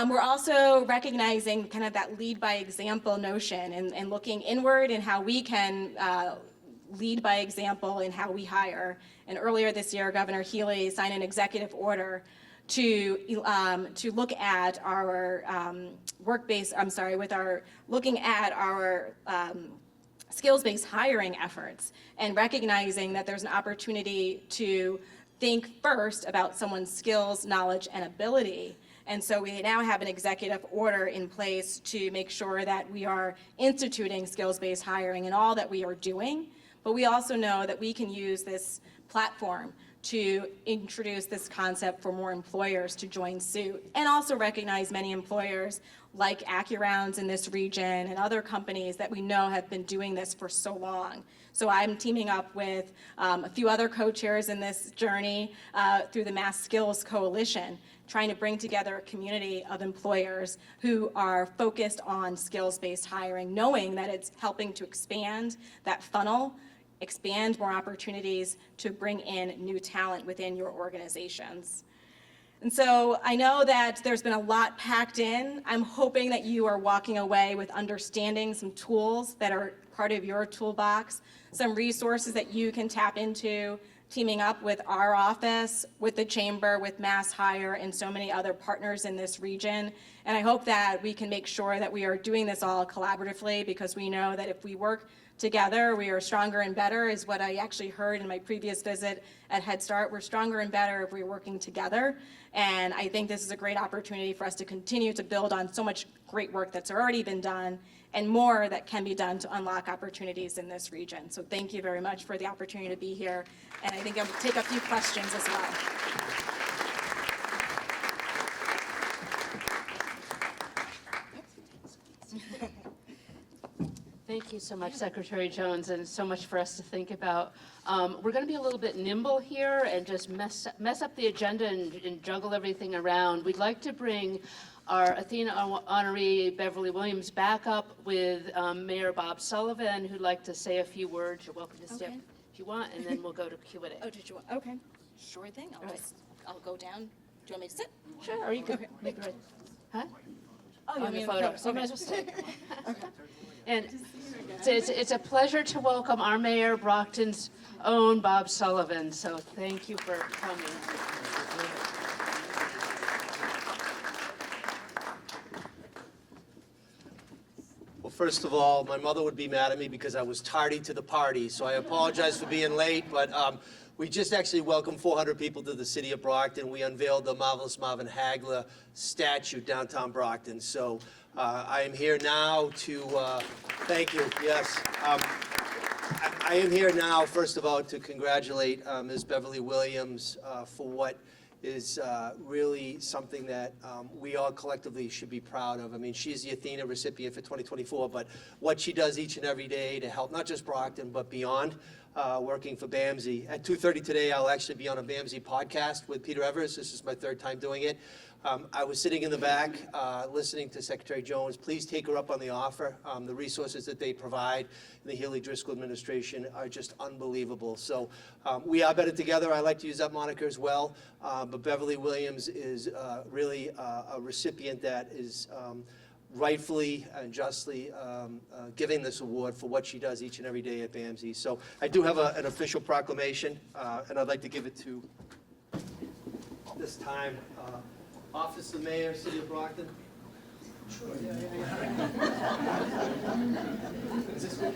We're also recognizing kind of that lead by example notion and looking inward and how we can lead by example in how we hire. And earlier this year, Governor Healy signed an executive order to look at our looking at our skills-based hiring efforts and recognizing that there's an opportunity to think first about someone's skills, knowledge, and ability. And so we now have an executive order in place to make sure that we are instituting skills-based hiring in all that we are doing. But we also know that we can use this platform to introduce this concept for more employers to join suit, and also recognize many employers like AccuRounds in this region and other companies that we know have been doing this for so long. So I'm teaming up with a few other co-chairs in this journey through the Mass Skills Coalition, trying to bring together a community of employers who are focused on skills-based hiring, knowing that it's helping to expand that funnel, expand more opportunities to bring in new talent within your organizations. And so I know that there's been a lot packed in. I'm hoping that you are walking away with understanding some tools that are part of your toolbox, some resources that you can tap into, teaming up with our office, with the Chamber, with Mass Hire, and so many other partners in this region. And I hope that we can make sure that we are doing this all collaboratively, because we know that if we work together, we are stronger and better, is what I actually heard in my previous visit at Head Start. We're stronger and better if we're working together. And I think this is a great opportunity for us to continue to build on so much great work that's already been done and more that can be done to unlock opportunities in this region. So thank you very much for the opportunity to be here. And I think I'll take a few questions as well. Thank you so much, Secretary Jones, and so much for us to think about. We're going to be a little bit nimble here and just mess up the agenda and juggle everything around. We'd like to bring our Athena honoree Beverly Williams back up with Mayor Bob Sullivan, who'd like to say a few words. You're welcome to step if you want, and then we'll go to Q&A. Oh, did you want, okay, sure thing, I'll go down. Do you want me to sit? Sure, or you can make it right. Huh? Oh, you On want me the in the photo. photo? So you might as well sit. And it's a pleasure to welcome our mayor, Brockton's own Bob Sullivan. So thank you for coming. Well, first of all, my mother would be mad at me because I was tardy to the party, so I apologize for being late, but we just actually welcomed 400 people to the city of Brockton. We unveiled the marvelous Marvin Hagler statue downtown Brockton. So I am here now to, thank you, yes. I am here now, first of all, to congratulate Ms. Beverly Williams for what is really something that we all collectively should be proud of. I mean, she's the Athena recipient for 2024, but what she does each and every day to help not just Brockton, but beyond, working for BAMSI. At 2:30 today, I'll actually be on a BAMSI podcast with Peter Evers. This is my third time doing it. I was sitting in the back listening to Secretary Jones. Please take her up on the offer. The resources that they provide in the Healy Driscoll administration are just unbelievable. So we are better together. I like to use that moniker as well. But Beverly Williams is really a recipient that is rightfully and justly giving this award for what she does each and every day at BAMSI. So I do have an official proclamation, and I'd like to give it to, this time, Office of Mayor, City of Brockton. Is this good?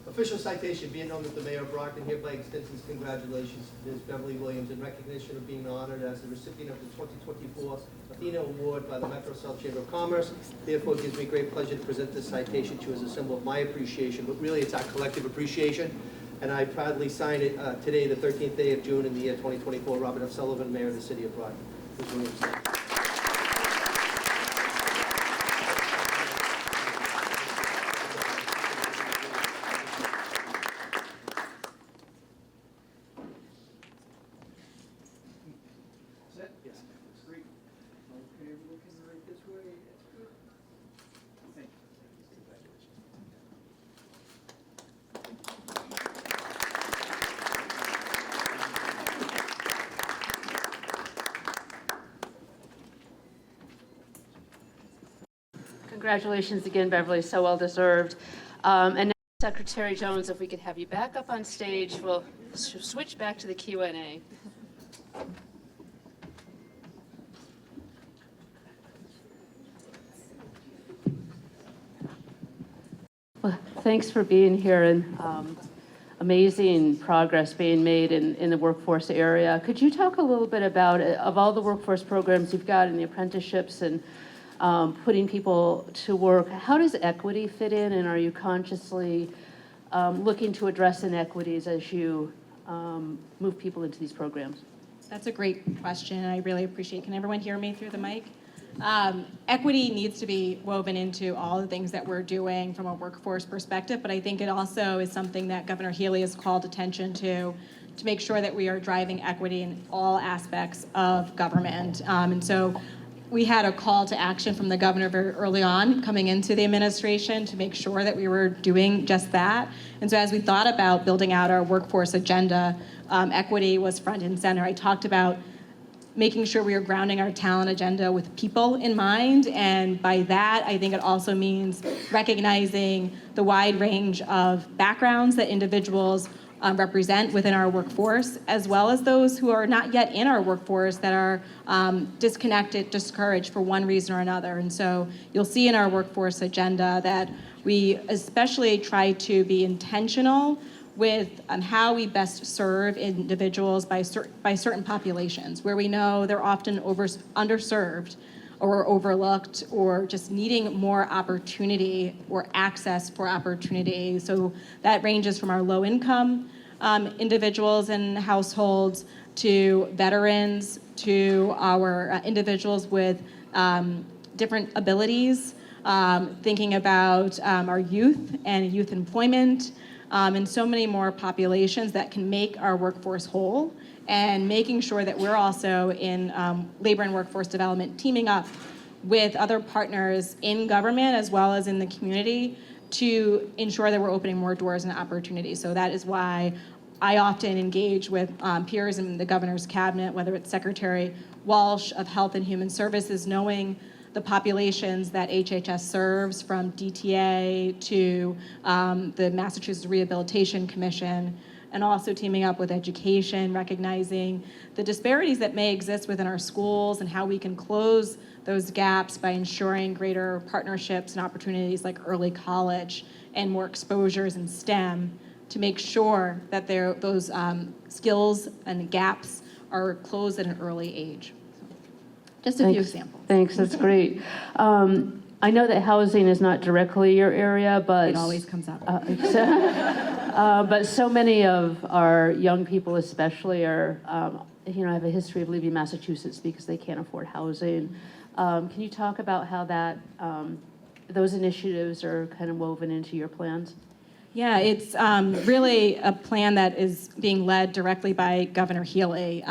Official citation, be it known that the Mayor of Brockton hereby extends his congratulations to Ms. Beverly Williams in recognition of being honored as the recipient of the 2024 ATHENA Award by the Metro South Chamber of Commerce. Therefore, it gives me great pleasure to present this citation to you as a symbol of my appreciation, but really it's our collective appreciation. And I proudly sign it today, the 13th day of June in the year 2024. Robert F. Sullivan, Mayor of the City of Brockton. Ms. Williams. Set? Yes. Looks great. Okay, we're looking right this way. That's good. Thank you. Congratulations. Congratulations again, Beverly, so well deserved. And now, Secretary Jones, if we could have you back up on stage, we'll switch back to the Q&A. Well, thanks for being here, and amazing progress being made in the workforce area. Could you talk a little bit about, of all the workforce programs you've got and the apprenticeships and putting people to work, how does equity fit in, and are you consciously looking to address inequities as you move people into these programs? That's a great question, and I really appreciate. Can everyone hear me through the mic? Equity needs to be woven into all the things that we're doing from a workforce perspective, but I think it also is something that Governor Healy has called attention to make sure that we are driving equity in all aspects of government. And so we had a call to action from the governor very early on coming into the administration to make sure that we were doing just that. And so as we thought about building out our workforce agenda, equity was front and center. I talked about making sure we are grounding our talent agenda with people in mind. And by that, I think it also means recognizing the wide range of backgrounds that individuals represent within our workforce, as well as those who are not yet in our workforce that are disconnected, discouraged for one reason or another. And so you'll see in our workforce agenda that we especially try to be intentional with how we best serve individuals by certain populations, where we know they're often underserved or overlooked or just needing more opportunity or access for opportunity. So that ranges from our low-income individuals and households to veterans to our individuals with different abilities, thinking about our youth and youth employment, and so many more populations that can make our workforce whole, and making sure that we're also in labor and workforce development, teaming up with other partners in government as well as in the community to ensure that we're opening more doors and opportunities. So that is why I often engage with peers in the governor's cabinet, whether it's Secretary Walsh of Health and Human Services, knowing the populations that HHS serves, from DTA to the Massachusetts Rehabilitation Commission, and also teaming up with education, recognizing the disparities that may exist within our schools and how we can close those gaps by ensuring greater partnerships and opportunities like early college and more exposures in STEM to make sure that those skills and gaps are closed at an early age. Just a few examples. Thanks, that's great. I know that housing is not directly your area, but It always comes up. But so many of our young people especially are, have a history of leaving Massachusetts because they can't afford housing. Can you talk about how that, those initiatives are kind of woven into your plans? Yeah, it's really a plan that is being led directly by Governor Healy.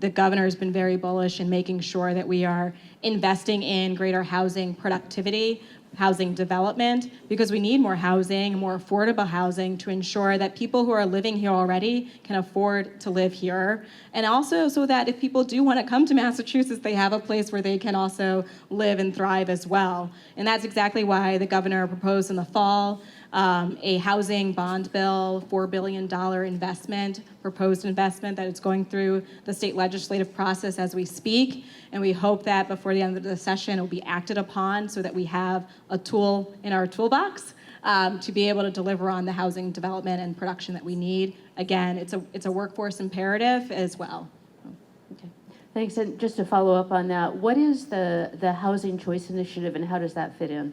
The governor has been very bullish in making sure that we are investing in greater housing productivity, housing development, because we need more housing, more affordable housing to ensure that people who are living here already can afford to live here. And also so that if people do want to come to Massachusetts, they have a place where they can also live and thrive as well. And that's exactly why the governor proposed in the fall a housing bond bill, $4 billion proposed investment that is going through the state legislative process as we speak. And we hope that before the end of the session, it will be acted upon so that we have a tool in our toolbox to be able to deliver on the housing development and production that we need. Again, it's a workforce imperative as well. Okay, thanks. And just to follow up on that, what is the Housing Choice Initiative and how does that fit in?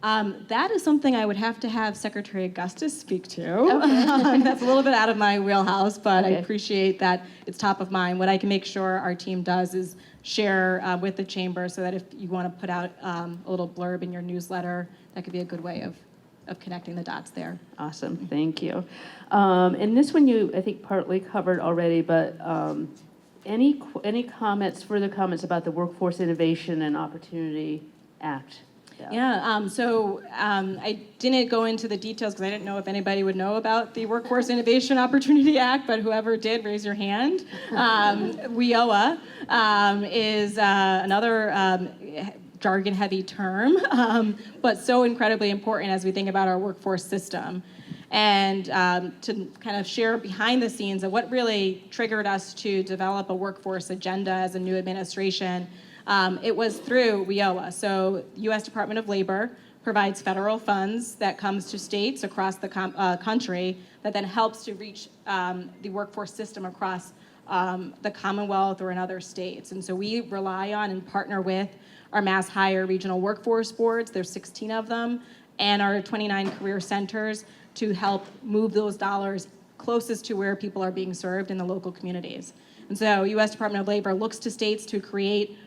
That is something I would have to have Secretary Augustus speak to. Okay. That's a little bit out of my wheelhouse, but I appreciate that it's top of mind. What I can make sure our team does is share with the chamber so that if you want to put out a little blurb in your newsletter, that could be a good way of connecting the dots there. Awesome, thank you. And this one you, I think, partly covered already, but any comments, further comments about the Workforce Innovation and Opportunity Act? I didn't go into the details because I didn't know if anybody would know about the Workforce Innovation Opportunity Act, but whoever did, raise your hand. WIOA is another jargon-heavy term, but so incredibly important as we think about our workforce system. And to kind of share behind the scenes of what really triggered us to develop a workforce agenda as a new administration. It was through WIOA. So U.S. Department of Labor provides federal funds that comes to states across the country that then helps to reach the workforce system across the Commonwealth or in other states. And so we rely on and partner with our Mass Hire Regional Workforce Boards, there's 16 of them, and our 29 career centers to help move those dollars closest to where people are being served in the local communities. And so U.S. Department of Labor looks to states to create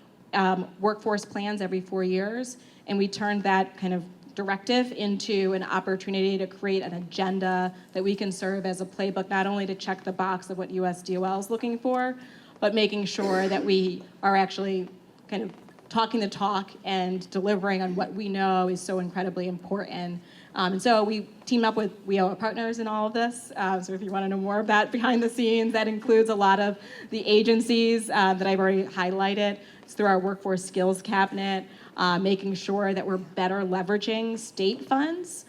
workforce plans every 4 years, and we turned that kind of directive into an opportunity to create an agenda that we can serve as a playbook, not only to check the box of what USDOL is looking for, but making sure that we are actually kind of talking the talk and delivering on what we know is so incredibly important. And so we team up with WIOA partners in all of this. So if you want to know more of that behind the scenes, that includes a lot of the agencies that I've already highlighted. It's through our Workforce Skills Cabinet, making sure that we're better leveraging state funds,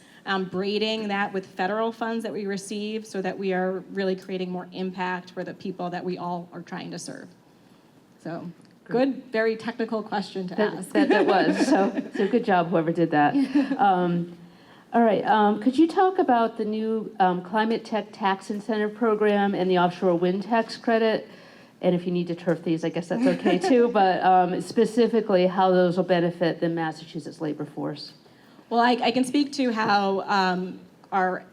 braiding that with federal funds that we receive so that we are really creating more impact for the people that we all are trying to serve. So good, very technical question to ask. That was, so good job whoever did that. All right, could you talk about the new Climate Tech Tax Incentive Program and the offshore wind tax credit? And if you need to turf these, I guess that's okay too, but specifically how those will benefit the Massachusetts labor force. Well, I can speak to how our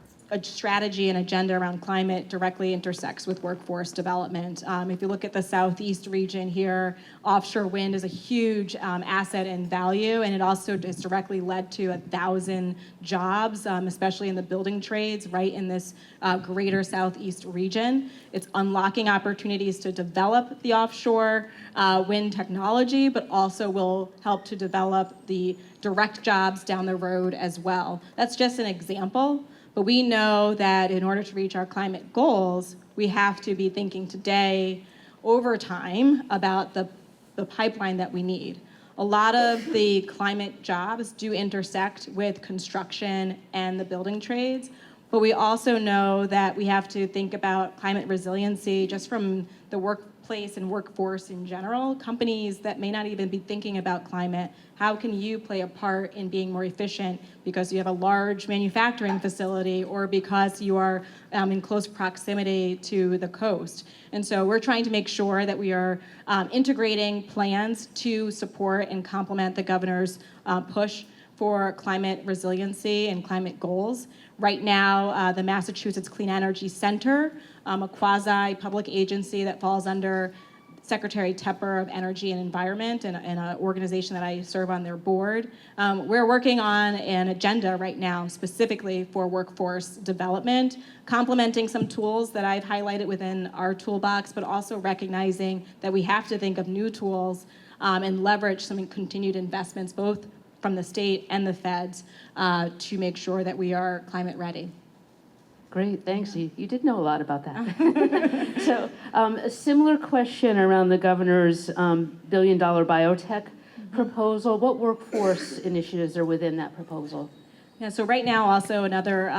strategy and agenda around climate directly intersects with workforce development. If you look at the southeast region here, offshore wind is a huge asset and value, and it also is directly led to 1,000 jobs, especially in the building trades, right in this greater southeast region. It's unlocking opportunities to develop the offshore wind technology, but also will help to develop the direct jobs down the road as well. That's just an example. But we know that in order to reach our climate goals, we have to be thinking today, over time, about the pipeline that we need. A lot of the climate jobs do intersect with construction and the building trades, but we also know that we have to think about climate resiliency just from the workplace and workforce in general. Companies that may not even be thinking about climate, how can you play a part in being more efficient because you have a large manufacturing facility or because you are in close proximity to the coast? And so we're trying to make sure that we are integrating plans to support and complement the governor's push for climate resiliency and climate goals. Right now, the Massachusetts Clean Energy Center, a quasi-public agency that falls under Secretary Tepper of Energy and Environment and an organization that I serve on their board. We're working on an agenda right now specifically for workforce development, complementing some tools that I've highlighted within our toolbox, but also recognizing that we have to think of new tools and leverage some continued investments, both from the state and the feds, to make sure that we are climate ready. Great, thanks. You did know a lot about that. So a similar question around the governor's billion-dollar biotech proposal. What workforce initiatives are within that proposal? Yeah, so right now also another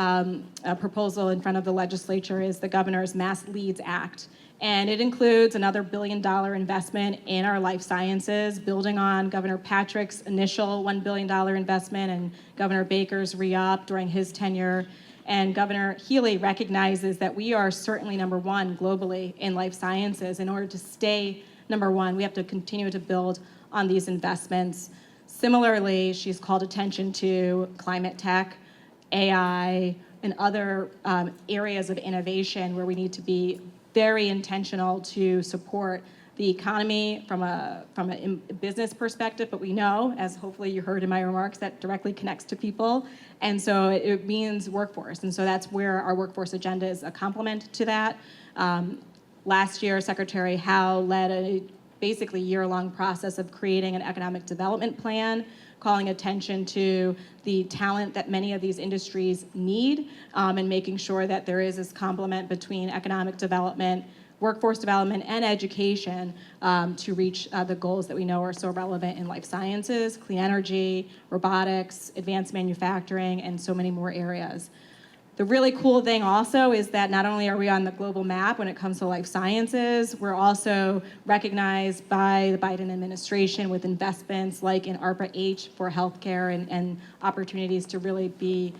proposal in front of the legislature is the governor's Mass Leads Act. And it includes another billion-dollar investment in our life sciences, building on Governor Patrick's initial $1 billion investment and Governor Baker's re-up during his tenure. And Governor Healy recognizes that we are certainly number one globally in life sciences. In order to stay number one, we have to continue to build on these investments. Similarly, she's called attention to climate tech, AI, and other areas of innovation where we need to be very intentional to support the economy from a business perspective, but we know, as hopefully you heard in my remarks, that directly connects to people. And so it means workforce. And so that's where our workforce agenda is a complement to that. Last year, Secretary Howe led a basically year-long process of creating an economic development plan, calling attention to the talent that many of these industries need, and making sure that there is this complement between economic development, workforce development, and education to reach the goals that we know are so relevant in life sciences, clean energy, robotics, advanced manufacturing, and so many more areas. The really cool thing also is that not only are we on the global map when it comes to life sciences, we're also recognized by the Biden administration with investments like in ARPA-H for healthcare and opportunities to really be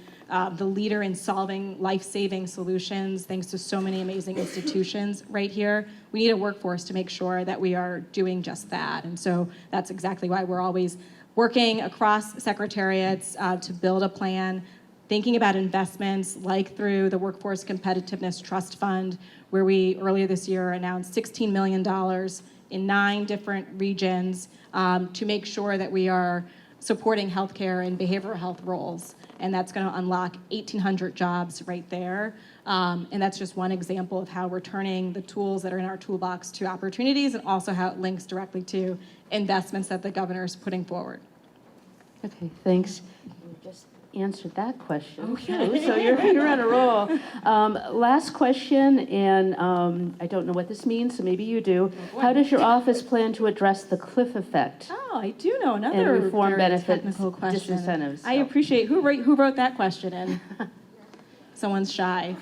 the leader in solving life-saving solutions thanks to so many amazing institutions right here. We need a workforce to make sure that we are doing just that. And so that's exactly why we're always working across secretariats to build a plan, thinking about investments like through the Workforce Competitiveness Trust Fund, where we earlier this year announced $16 million in 9 different regions to make sure that we are supporting healthcare and behavioral health roles. And that's going to unlock 1,800 jobs right there. And that's just one example of how we're turning the tools that are in our toolbox to opportunities, and also how it links directly to investments that the governor is putting forward. Okay, thanks. You just answered that question. Okay. So you're on a roll. Last question, and I don't know what this means, so maybe you do. How does your office plan to address the cliff effect? Oh, I do know another And reform very benefits, technical question. disincentives. I appreciate who wrote that question in. Someone's shy.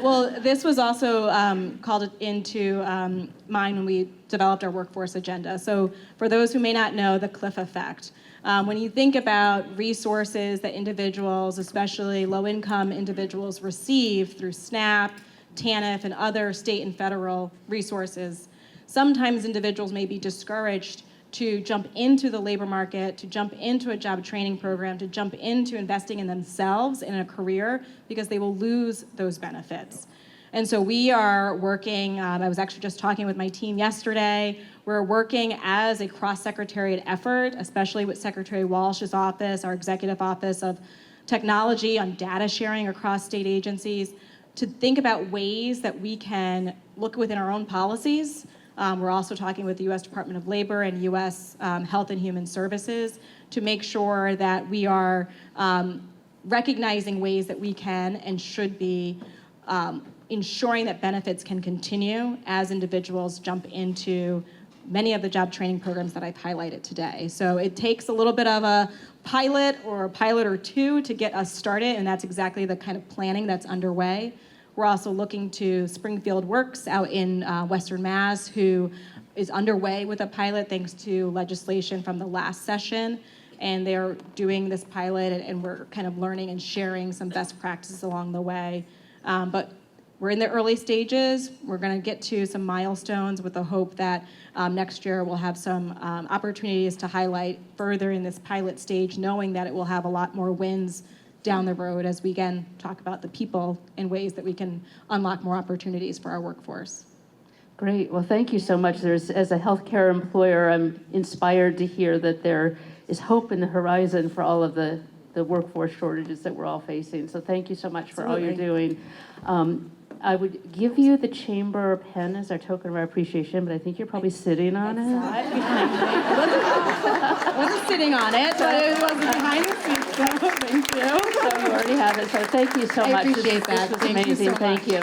Well, this was also called into mind when we developed our workforce agenda. So for those who may not know, the cliff effect. When you think about resources that individuals, especially low-income individuals, receive through SNAP, TANF, and other state and federal resources, sometimes individuals may be discouraged to jump into the labor market, to jump into a job training program, to jump into investing in themselves in a career, because they will lose those benefits. And so we are working, I was actually just talking with my team yesterday, we're working as a cross-secretariat effort, especially with Secretary Walsh's office, our executive office of technology on data sharing across state agencies, to think about ways that we can look within our own policies. We're also talking with the U.S. Department of Labor and U.S. Health and Human Services to make sure that we are recognizing ways that we can and should be ensuring that benefits can continue as individuals jump into many of the job training programs that I've highlighted today. So it takes a little bit of a pilot or a pilot or two to get us started, and that's exactly the kind of planning that's underway. We're also looking to Springfield Works out in Western Mass, who is underway with a pilot thanks to legislation from the last session. And they're doing this pilot, and we're kind of learning and sharing some best practices along the way. But we're in the early stages. We're going to get to some milestones with the hope that next year we'll have some opportunities to highlight further in this pilot stage, knowing that it will have a lot more wins down the road as we again talk about the people in ways that we can unlock more opportunities for our workforce. Great. Well, thank you so much. As a healthcare employer, I'm inspired to hear that there is hope in the horizon for all of the workforce shortages that we're all facing. So thank you so much for all you're doing. I would give you the chamber pen as our token of our appreciation, but I think you're probably sitting on it. I wasn't sitting on it, but it wasn't behind the scenes, so thank you. So you already have it. So thank you so much. I appreciate that. This was Thank you amazing. so much. Thank you.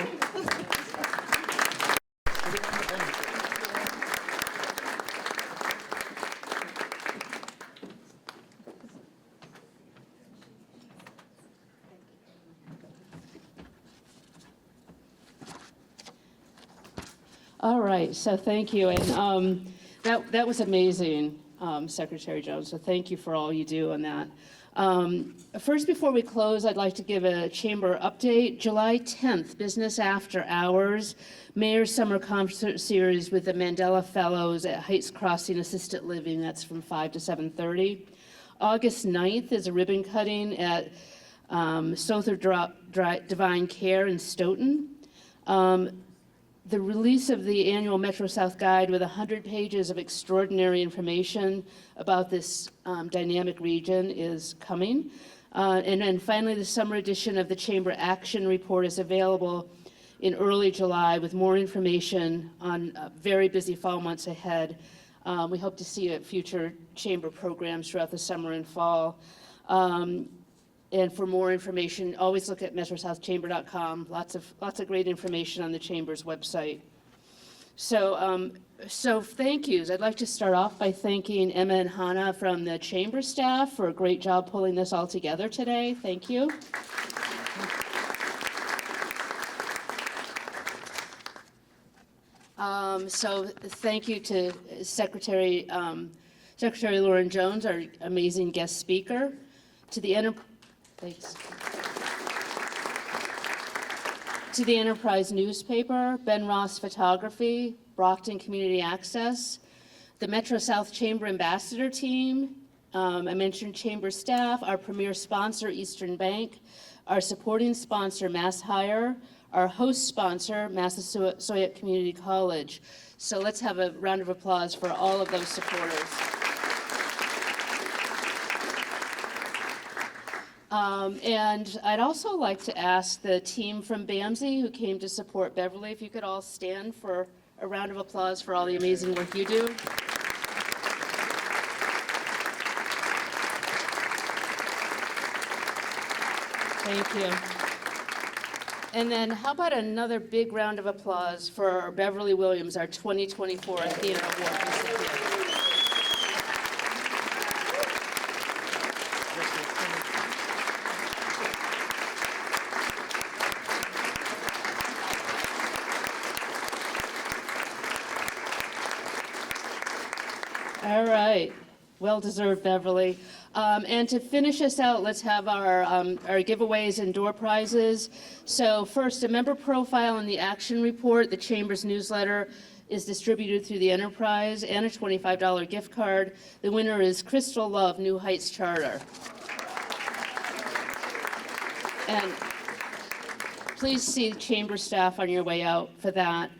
All right, so thank you, and that was amazing, Secretary Jones, so thank you for all you do on that. First, before we close, I'd like to give a chamber update. July 10th, Business After Hours, Mayor's Summer Concert Series with the Mandela Fellows at Heights Crossing Assisted Living, that's from 5 to 7:30. August 9th is a ribbon cutting at Souther Divine Care in Stoughton. The release of the annual Metro South Guide with 100 pages of extraordinary information about this dynamic region is coming. And then finally, the summer edition of the Chamber Action Report is available in early July with more information on very busy fall months ahead. We hope to see you at future Chamber programs throughout the summer and fall. And for more information, always look at metrosouthchamber.com. Lots of great information on the Chamber's website. So thank yous. I'd like to start off by thanking Emma and Hannah from the Chamber staff for a great job pulling this all together today. Thank you. So thank you to Secretary Lauren Jones, our amazing guest speaker, to the To the Enterprise newspaper, Ben Ross Photography, Brockton Community Access, the Metro South Chamber Ambassador Team, I mentioned Chamber staff, our premier sponsor, Eastern Bank, our supporting sponsor, Mass Hire, our host sponsor, Massasoit Community College. So let's have a round of applause for all of those supporters. And I'd also like to ask the team from BAMSI who came to support Beverly, if you could all stand for a round of applause for all the amazing work you do. Thank you. And then how about another big round of applause for Beverly Williams, our 2024 ATHENA Award recipient. All right, well-deserved, Beverly. And to finish us out, let's have our giveaways and door prizes. So first, a member profile in the action report. The Chamber's newsletter is distributed through the Enterprise, and a $25 gift card. The winner is Crystal Love, New Heights Charter. And please see Chamber staff on your way out for that.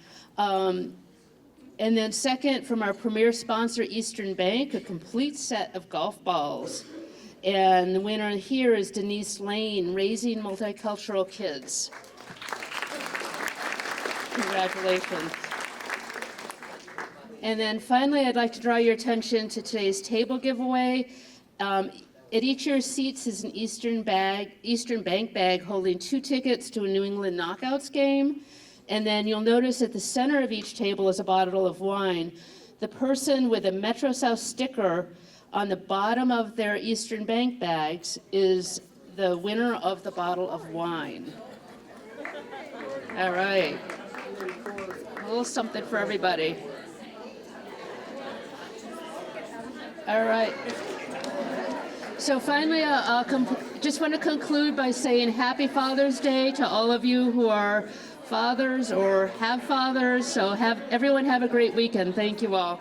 And then second, from our premier sponsor, Eastern Bank, a complete set of golf balls. And the winner here is Denise Lane, Raising Multicultural Kids. Congratulations. And then finally, I'd like to draw your attention to today's table giveaway. At each of your seats is an Eastern Bank bag holding 2 tickets to a New England Knockouts game. And then you'll notice at the center of each table is a bottle of wine. The person with a Metro South sticker on the bottom of their Eastern Bank bags is the winner of the bottle of wine. All right. A little something for everybody. All right. So finally, I'll just want to conclude by saying Happy Father's Day to all of you who are fathers or have fathers. So everyone have a great weekend. Thank you all.